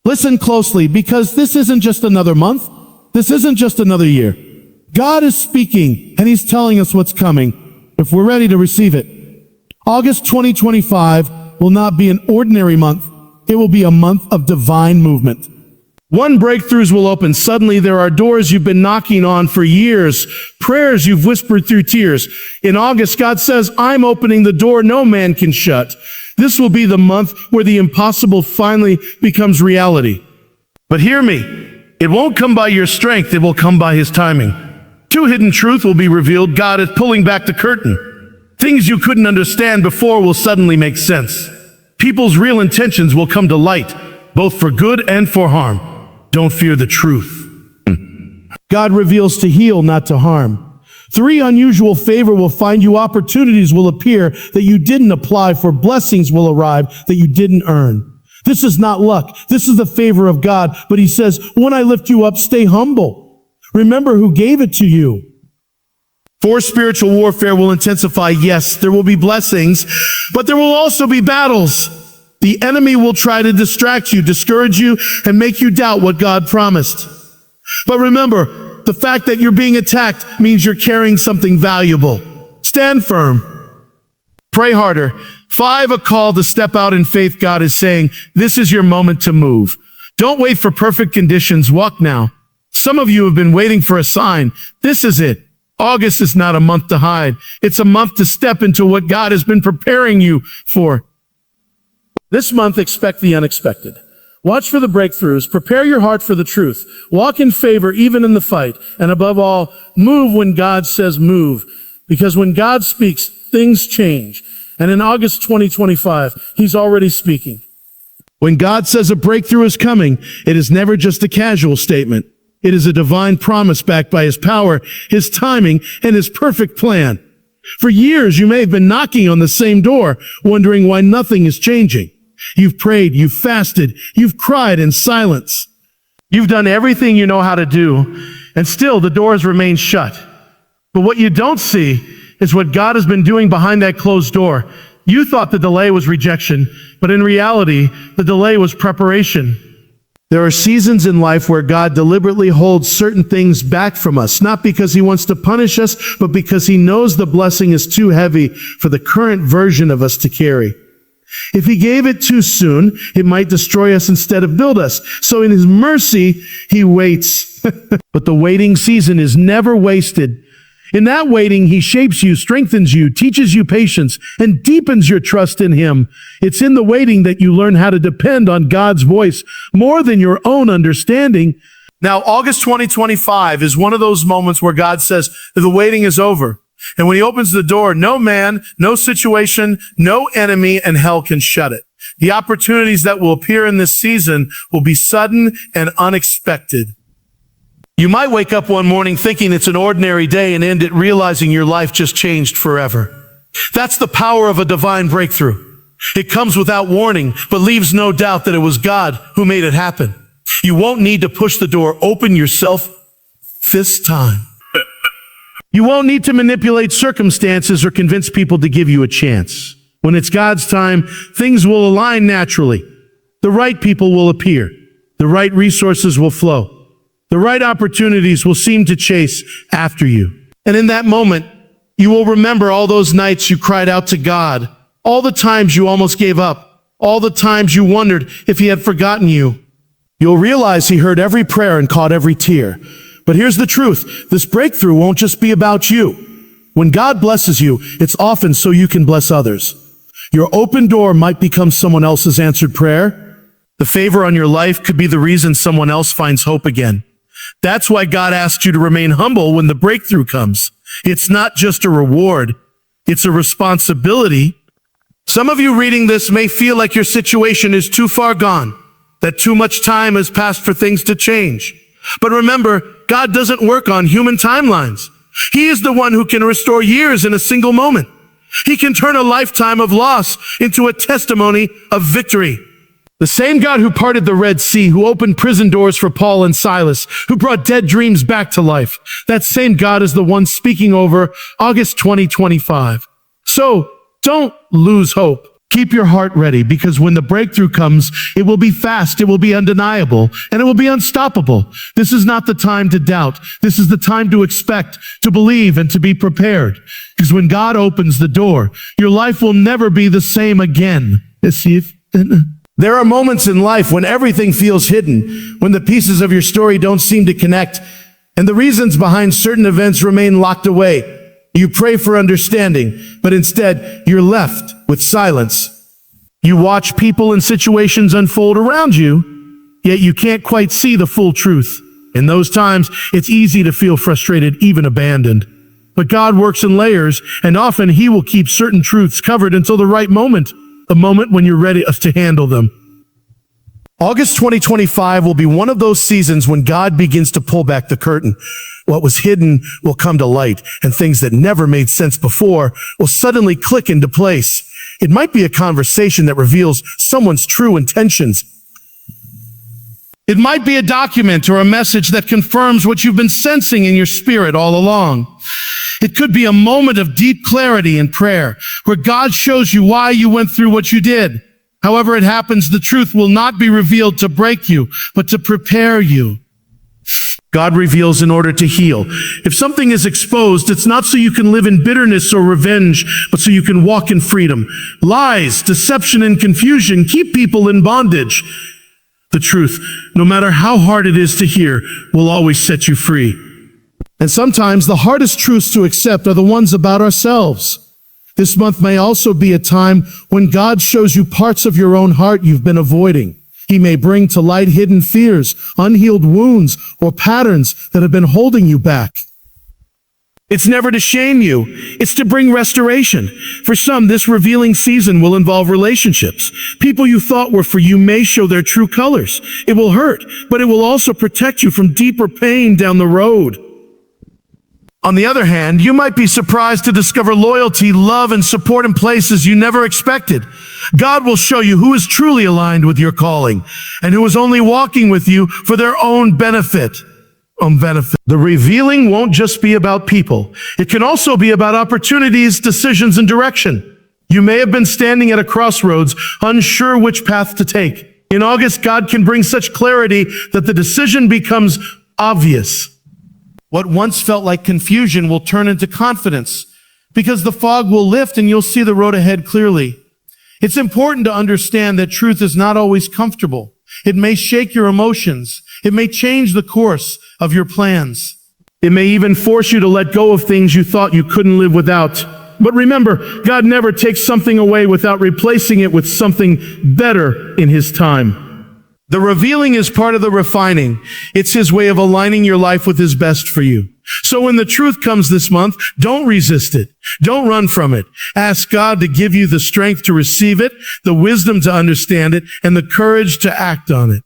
Listen closely, because this isn't just another month. This isn't just another year. God is speaking, and he's telling us what's coming, if we're ready to receive it. August 2025 will not be an ordinary month. It will be a month of divine movement. One, breakthroughs will open. Suddenly there are doors you've been knocking on for years, prayers you've whispered through tears. In August, God says, I'm opening the door no man can shut. This will be the month where the impossible finally becomes reality. But hear me, it won't come by your strength, it will come by his timing. Two hidden truths will be revealed. God is pulling back the curtain. Things you couldn't understand before will suddenly make sense. People's real intentions will come to light, both for good and for harm. Don't fear the truth. God reveals to heal, not to harm. 3, unusual favor will find you. Opportunities will appear that you didn't apply for. Blessings will arrive that you didn't earn. This is not luck. This is the favor of God. But he says, when I lift you up, stay humble. Remember who gave it to you. 4, spiritual warfare will intensify. Yes, there will be blessings, but there will also be battles. The enemy will try to distract you, discourage you, and make you doubt what God promised. But remember, the fact that you're being attacked means you're carrying something valuable. Stand firm. Pray harder. 5, a call to step out in faith. God is saying, this is your moment to move. Don't wait for perfect conditions. Walk now. Some of you have been waiting for a sign. This is it. August is not a month to hide. It's a month to step into what God has been preparing you for. This month, expect the unexpected. Watch for the breakthroughs. Prepare your heart for the truth. Walk in favor even in the fight. And above all, move when God says move. Because when God speaks, things change. And in August 2025, he's already speaking. When God says a breakthrough is coming, it is never just a casual statement. It is a divine promise backed by his power, his timing, and his perfect plan. For years, you may have been knocking on the same door, wondering why nothing is changing. You've prayed, you've fasted, you've cried in silence. You've done everything you know how to do, and still the doors remain shut. But what you don't see is what God has been doing behind that closed door. You thought the delay was rejection, but in reality, the delay was preparation. There are seasons in life where God deliberately holds certain things back from us, not because he wants to punish us, but because he knows the blessing is too heavy for the current version of us to carry. If he gave it too soon, it might destroy us instead of build us. So in his mercy, he waits. But the waiting season is never wasted. In that waiting, he shapes you, strengthens you, teaches you patience, and deepens your trust in him. It's in the waiting that you learn how to depend on God's voice more than your own understanding. Now, August 2025 is one of those moments where God says that the waiting is over. And when he opens the door, no man, no situation, no enemy in hell can shut it. The opportunities that will appear in this season will be sudden and unexpected. You might wake up one morning thinking it's an ordinary day and end it realizing your life just changed forever. That's the power of a divine breakthrough. It comes without warning, but leaves no doubt that it was God who made it happen. You won't need to push the door open yourself this time. You won't need to manipulate circumstances or convince people to give you a chance. When it's God's time, things will align naturally. The right people will appear. The right resources will flow. The right opportunities will seem to chase after you. And in that moment, you will remember all those nights you cried out to God, all the times you almost gave up, all the times you wondered if he had forgotten you. You'll realize he heard every prayer and caught every tear. But here's the truth. This breakthrough won't just be about you. When God blesses you, it's often so you can bless others. Your open door might become someone else's answered prayer. The favor on your life could be the reason someone else finds hope again. That's why God asks you to remain humble when the breakthrough comes. It's not just a reward. It's a responsibility. Some of you reading this may feel like your situation is too far gone, that too much time has passed for things to change. But remember, God doesn't work on human timelines. He is the one who can restore years in a single moment. He can turn a lifetime of loss into a testimony of victory. The same God who parted the Red Sea, who opened prison doors for Paul and Silas, who brought dead dreams back to life, that same God is the one speaking over August 2025. So don't lose hope. Keep your heart ready, because when the breakthrough comes, it will be fast, it will be undeniable, and it will be unstoppable. This is not the time to doubt. This is the time to expect, to believe, and to be prepared. Because when God opens the door, your life will never be the same again. There are moments in life when everything feels hidden, when the pieces of your story don't seem to connect, and the reasons behind certain events remain locked away. You pray for understanding, but instead you're left with silence. You watch people and situations unfold around you, yet you can't quite see the full truth. In those times, it's easy to feel frustrated, even abandoned. But God works in layers, and often He will keep certain truths covered until the right moment, the moment when you're ready to handle them. August 2025 will be one of those seasons when God begins to pull back the curtain. What was hidden will come to light, and things that never made sense before will suddenly click into place. It might be a conversation that reveals someone's true intentions. It might be a document or a message that confirms what you've been sensing in your spirit all along. It could be a moment of deep clarity and prayer, where God shows you why you went through what you did. However it happens, the truth will not be revealed to break you, but to prepare you. God reveals in order to heal. If something is exposed, it's not so you can live in bitterness or revenge, but so you can walk in freedom. Lies, deception, and confusion keep people in bondage. The truth, no matter how hard it is to hear, will always set you free. And sometimes the hardest truths to accept are the ones about ourselves. This month may also be a time when God shows you parts of your own heart you've been avoiding. He may bring to light hidden fears, unhealed wounds, or patterns that have been holding you back. It's never to shame you. It's to bring restoration. For some, this revealing season will involve relationships. People you thought were for you may show their true colors. It will hurt, but it will also protect you from deeper pain down the road. On the other hand, you might be surprised to discover loyalty, love, and support in places you never expected. God will show you who is truly aligned with your calling and who is only walking with you for their own benefit. The revealing won't just be about people. It can also be about opportunities, decisions, and direction. You may have been standing at a crossroads, unsure which path to take. In August, God can bring such clarity that the decision becomes obvious. What once felt like confusion will turn into confidence, because the fog will lift and you'll see the road ahead clearly. It's important to understand that truth is not always comfortable. It may shake your emotions. It may change the course of your plans. It may even force you to let go of things you thought you couldn't live without. But remember, God never takes something away without replacing it with something better in His time. The revealing is part of the refining. It's His way of aligning your life with His best for you. So when the truth comes this month, don't resist it. Don't run from it. Ask God to give you the strength to receive it, the wisdom to understand it, and the courage to act on it.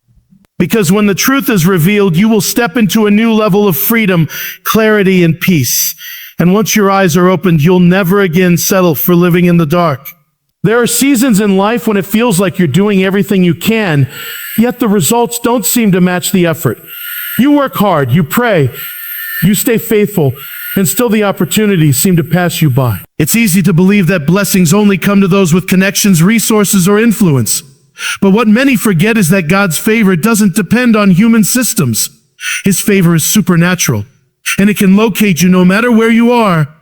Because when the truth is revealed, you will step into a new level of freedom, clarity, and peace. And once your eyes are opened, you'll never again settle for living in the dark. There are seasons in life when it feels like you're doing everything you can, yet the results don't seem to match the effort. You work hard, you pray, you stay faithful, and still the opportunities seem to pass you by. It's easy to believe that blessings only come to those with connections, resources, or influence. But what many forget is that God's favor doesn't depend on human systems. His favor is supernatural, and it can locate you no matter where you are,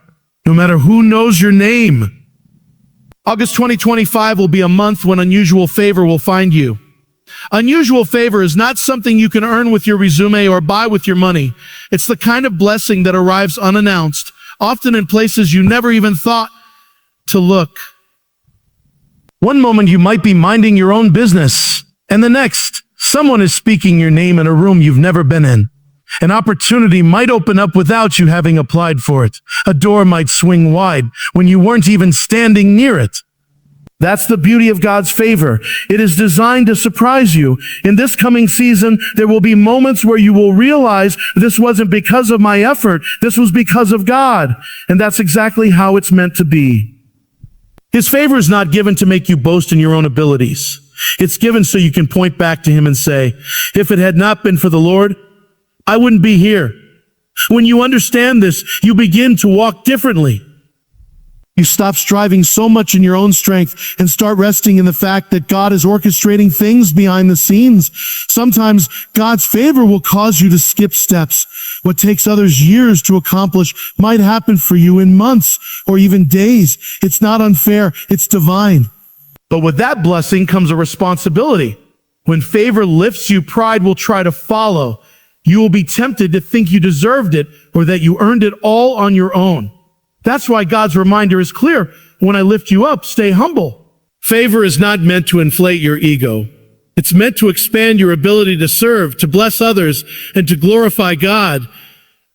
no matter who knows your name. August 2025 will be a month when unusual favor will find you. Unusual favor is not something you can earn with your resume or buy with your money. It's the kind of blessing that arrives unannounced, often in places you never even thought to look. One moment you might be minding your own business, and the next, someone is speaking your name in a room you've never been in. An opportunity might open up without you having applied for it. A door might swing wide when you weren't even standing near it. That's the beauty of God's favor. It is designed to surprise you. In this coming season, there will be moments where you will realize this wasn't because of my effort, this was because of God. And that's exactly how it's meant to be. His favor is not given to make you boast in your own abilities. It's given so you can point back to Him and say, if it had not been for the Lord, I wouldn't be here. When you understand this, you begin to walk differently. You stop striving so much in your own strength and start resting in the fact that God is orchestrating things behind the scenes. Sometimes God's favor will cause you to skip steps. What takes others years to accomplish might happen for you in months or even days. It's not unfair, it's divine. But with that blessing comes a responsibility. When favor lifts you, pride will try to follow. You will be tempted to think you deserved it or that you earned it all on your own. That's why God's reminder is clear. When I lift you up, stay humble. Favor is not meant to inflate your ego. It's meant to expand your ability to serve, to bless others, and to glorify God.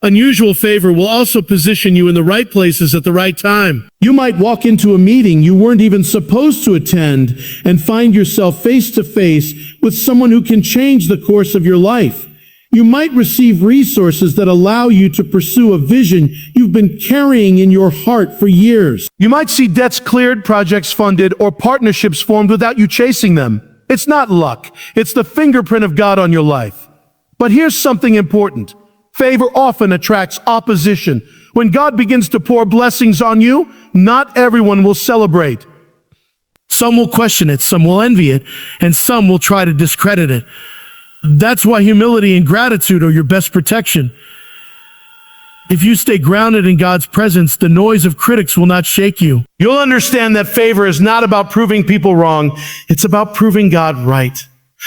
Unusual favor will also position you in the right places at the right time. You might walk into a meeting you weren't even supposed to attend and find yourself face to face with someone who can change the course of your life. You might receive resources that allow you to pursue a vision you've been carrying in your heart for years. You might see debts cleared, projects funded, or partnerships formed without you chasing them. It's not luck. It's the fingerprint of God on your life. But here's something important. Favor often attracts opposition. When God begins to pour blessings on you, not everyone will celebrate. Some will question it, some will envy it, and some will try to discredit it. That's why humility and gratitude are your best protection. If you stay grounded in God's presence, the noise of critics will not shake you. You'll understand that favor is not about proving people wrong. It's about proving God right.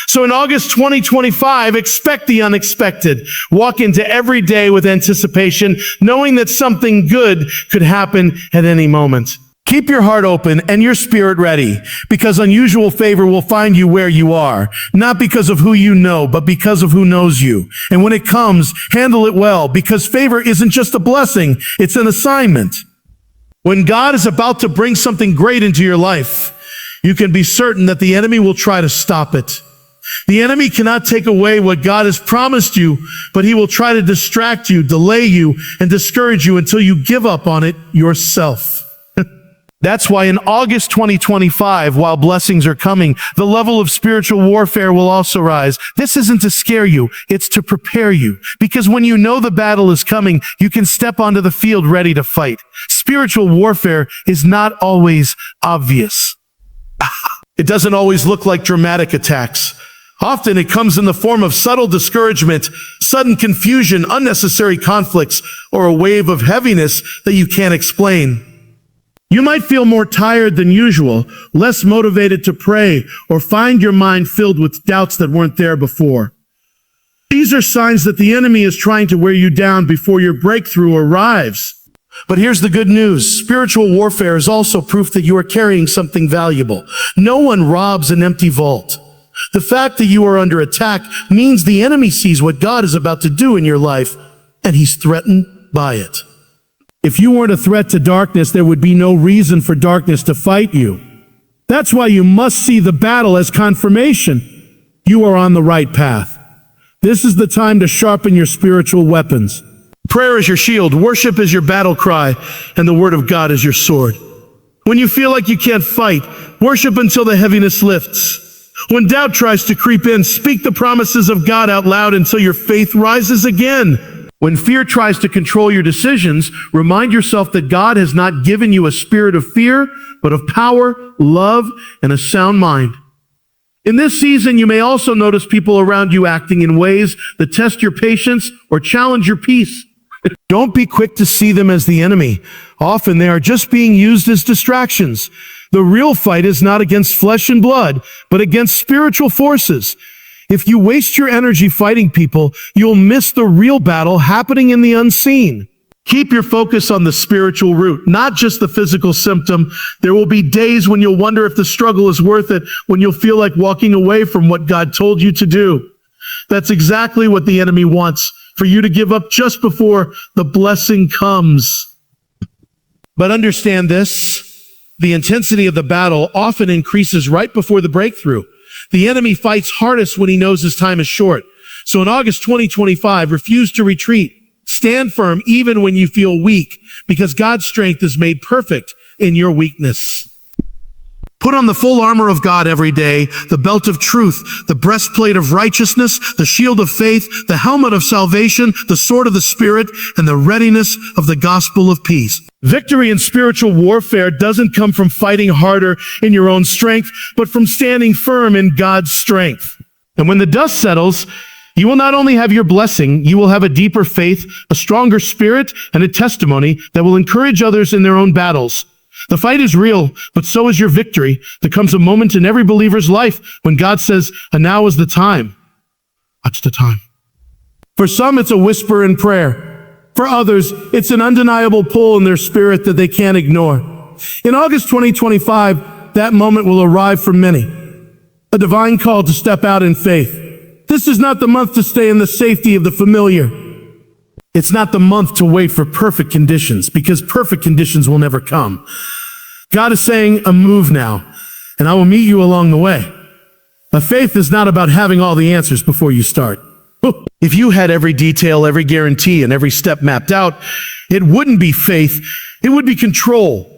So in August 2025, expect the unexpected. Walk into every day with anticipation, knowing that something good could happen at any moment. Keep your heart open and your spirit ready, because unusual favor will find you where you are, not because of who you know, but because of who knows you. And when it comes, handle it well, because favor isn't just a blessing, it's an assignment. When God is about to bring something great into your life, you can be certain that the enemy will try to stop it. The enemy cannot take away what God has promised you, but he will try to distract you, delay you, and discourage you until you give up on it yourself. That's why in August 2025, while blessings are coming, the level of spiritual warfare will also rise. This isn't to scare you, it's to prepare you. Because when you know the battle is coming, you can step onto the field ready to fight. Spiritual warfare is not always obvious. It doesn't always look like dramatic attacks. Often it comes in the form of subtle discouragement, sudden confusion, unnecessary conflicts, or a wave of heaviness that you can't explain. You might feel more tired than usual, less motivated to pray, or find your mind filled with doubts that weren't there before. These are signs that the enemy is trying to wear you down before your breakthrough arrives. But here's the good news. Spiritual warfare is also proof that you are carrying something valuable. No one robs an empty vault. The fact that you are under attack means the enemy sees what God is about to do in your life, and he's threatened by it. If you weren't a threat to darkness, there would be no reason for darkness to fight you. That's why you must see the battle as confirmation. You are on the right path. This is the time to sharpen your spiritual weapons. Prayer is your shield, worship is your battle cry, and the word of God is your sword. When you feel like you can't fight, worship until the heaviness lifts. When doubt tries to creep in, speak the promises of God out loud until your faith rises again. When fear tries to control your decisions, remind yourself that God has not given you a spirit of fear, but of power, love, and a sound mind. In this season, you may also notice people around you acting in ways that test your patience or challenge your peace. Don't be quick to see them as the enemy. Often they are just being used as distractions. The real fight is not against flesh and blood, but against spiritual forces. If you waste your energy fighting people, you'll miss the real battle happening in the unseen. Keep your focus on the spiritual root, not just the physical symptom. There will be days when you'll wonder if the struggle is worth it, when you'll feel like walking away from what God told you to do. That's exactly what the enemy wants, for you to give up just before the blessing comes. But understand this, the intensity of the battle often increases right before the breakthrough. The enemy fights hardest when he knows his time is short. So in August 2025, refuse to retreat. Stand firm even when you feel weak, because God's strength is made perfect in your weakness. Put on the full armor of God every day, the belt of truth, the breastplate of righteousness, the shield of faith, the helmet of salvation, the sword of the Spirit, and the readiness of the gospel of peace. Victory in spiritual warfare doesn't come from fighting harder in your own strength, but from standing firm in God's strength. And when the dust settles, you will not only have your blessing, you will have a deeper faith, a stronger spirit, and a testimony that will encourage others in their own battles. The fight is real, but so is your victory. There comes a moment in every believer's life when God says, and now is the time. What's the time? For some, it's a whisper in prayer. For others, it's an undeniable pull in their spirit that they can't ignore. In August 2025, that moment will arrive for many. A divine call to step out in faith. This is not the month to stay in the safety of the familiar. It's not the month to wait for perfect conditions, because perfect conditions will never come. God is saying, a move now, and I will meet you along the way. But faith is not about having all the answers before you start. If you had every detail, every guarantee, and every step mapped out, it wouldn't be faith, it would be control.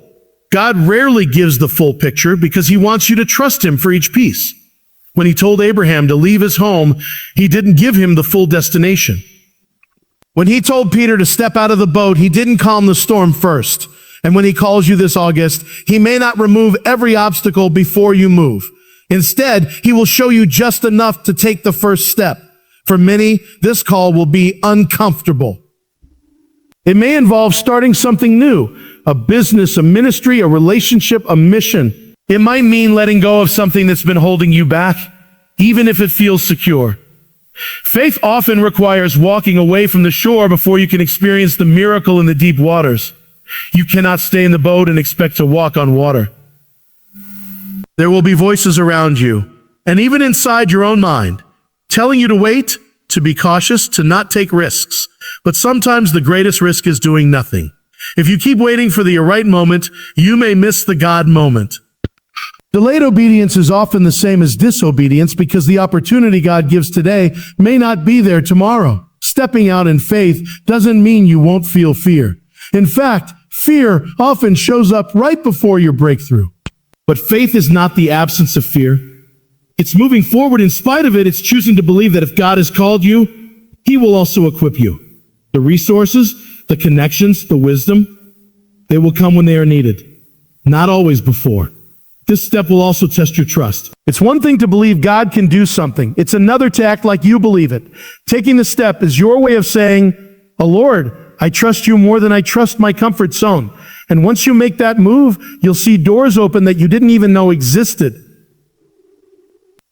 God rarely gives the full picture because he wants you to trust him for each piece. When he told Abraham to leave his home, he didn't give him the full destination. When he told Peter to step out of the boat, he didn't calm the storm first. And when he calls you this August, he may not remove every obstacle before you move. Instead, he will show you just enough to take the first step. For many, this call will be uncomfortable. It may involve starting something new, a business, a ministry, a relationship, a mission. It might mean letting go of something that's been holding you back, even if it feels secure. Faith often requires walking away from the shore before you can experience the miracle in the deep waters. You cannot stay in the boat and expect to walk on water. There will be voices around you, and even inside your own mind, telling you to wait, to be cautious, to not take risks. But sometimes the greatest risk is doing nothing. If you keep waiting for the right moment, you may miss the God moment. Delayed obedience is often the same as disobedience because the opportunity God gives today may not be there tomorrow. Stepping out in faith doesn't mean you won't feel fear. In fact, fear often shows up right before your breakthrough. But faith is not the absence of fear. It's moving forward in spite of it. It's choosing to believe that if God has called you, he will also equip you. The resources, the connections, the wisdom, they will come when they are needed, not always before. This step will also test your trust. It's one thing to believe God can do something. It's another to act like you believe it. Taking the step is your way of saying, "Oh Lord, I trust you more than I trust my comfort zone." And once you make that move, you'll see doors open that you didn't even know existed.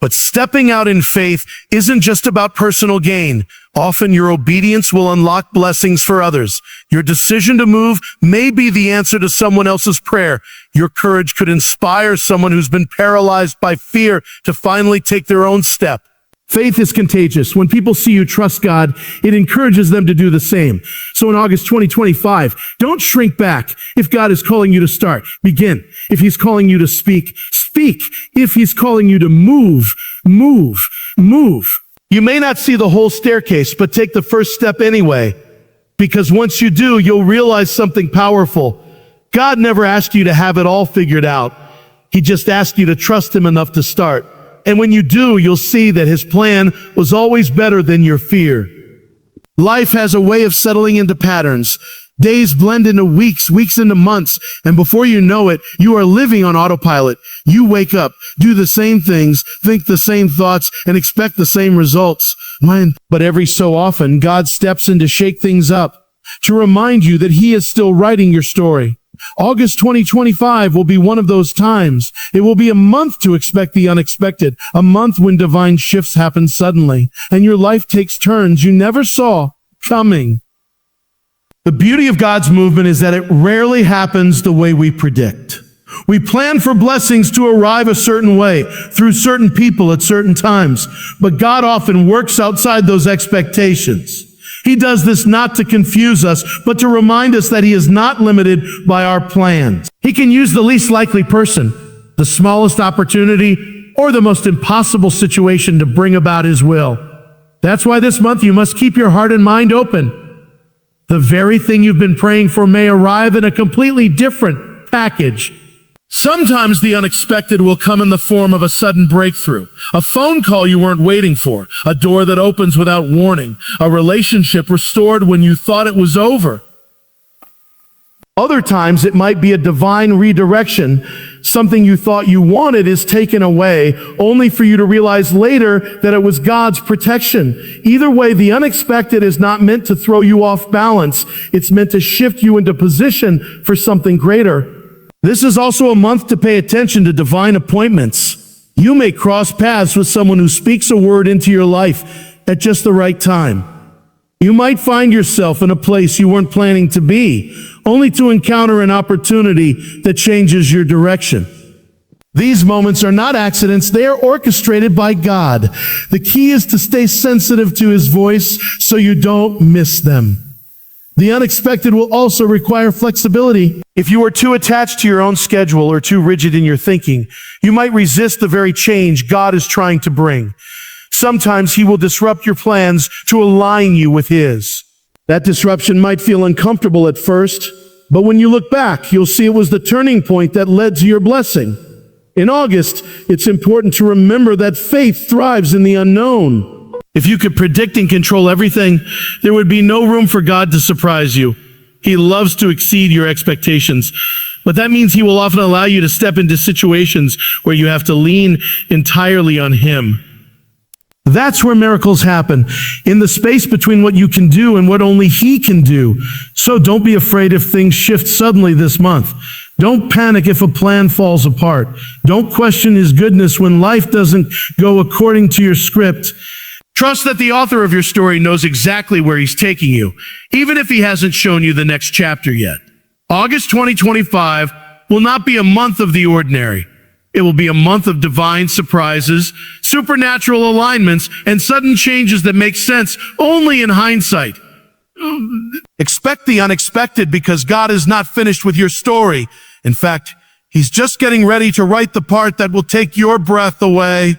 But stepping out in faith isn't just about personal gain. Often your obedience will unlock blessings for others. Your decision to move may be the answer to someone else's prayer. Your courage could inspire someone who's been paralyzed by fear to finally take their own step. Faith is contagious. When people see you trust God, it encourages them to do the same. So in August 2025, don't shrink back. If God is calling you to start, begin. If he's calling you to speak, speak. If he's calling you to move, move, move. You may not see the whole staircase, but take the first step anyway. Because once you do, you'll realize something powerful. God never asked you to have it all figured out. He just asked you to trust him enough to start. And when you do, you'll see that his plan was always better than your fear. Life has a way of settling into patterns. Days blend into weeks, weeks into months, and before you know it, you are living on autopilot. You wake up, do the same things, think the same thoughts, and expect the same results. But every so often, God steps in to shake things up, to remind you that he is still writing your story. August 2025 will be one of those times. It will be a month to expect the unexpected, a month when divine shifts happen suddenly, and your life takes turns you never saw coming. The beauty of God's movement is that it rarely happens the way we predict. We plan for blessings to arrive a certain way, through certain people at certain times, but God often works outside those expectations. He does this not to confuse us, but to remind us that he is not limited by our plans. He can use the least likely person, the smallest opportunity, or the most impossible situation to bring about his will. That's why this month you must keep your heart and mind open. The very thing you've been praying for may arrive in a completely different package. Sometimes the unexpected will come in the form of a sudden breakthrough, a phone call you weren't waiting for, a door that opens without warning, a relationship restored when you thought it was over. Other times it might be a divine redirection. Something you thought you wanted is taken away, only for you to realize later that it was God's protection. Either way, the unexpected is not meant to throw you off balance. It's meant to shift you into position for something greater. This is also a month to pay attention to divine appointments. You may cross paths with someone who speaks a word into your life at just the right time. You might find yourself in a place you weren't planning to be, only to encounter an opportunity that changes your direction. These moments are not accidents, they are orchestrated by God. The key is to stay sensitive to His voice so you don't miss them. The unexpected will also require flexibility. If you are too attached to your own schedule or too rigid in your thinking, you might resist the very change God is trying to bring. Sometimes He will disrupt your plans to align you with His. That disruption might feel uncomfortable at first, but when you look back, you'll see it was the turning point that led to your blessing. In August, it's important to remember that faith thrives in the unknown. If you could predict and control everything, there would be no room for God to surprise you. He loves to exceed your expectations, but that means He will often allow you to step into situations where you have to lean entirely on Him. That's where miracles happen, in the space between what you can do and what only He can do. So don't be afraid if things shift suddenly this month. Don't panic if a plan falls apart. Don't question His goodness when life doesn't go according to your script. Trust that the author of your story knows exactly where He's taking you, even if He hasn't shown you the next chapter yet. August 2025 will not be a month of the ordinary. It will be a month of divine surprises, supernatural alignments, and sudden changes that make sense only in hindsight. Expect the unexpected because God is not finished with your story. In fact, He's just getting ready to write the part that will take your breath away.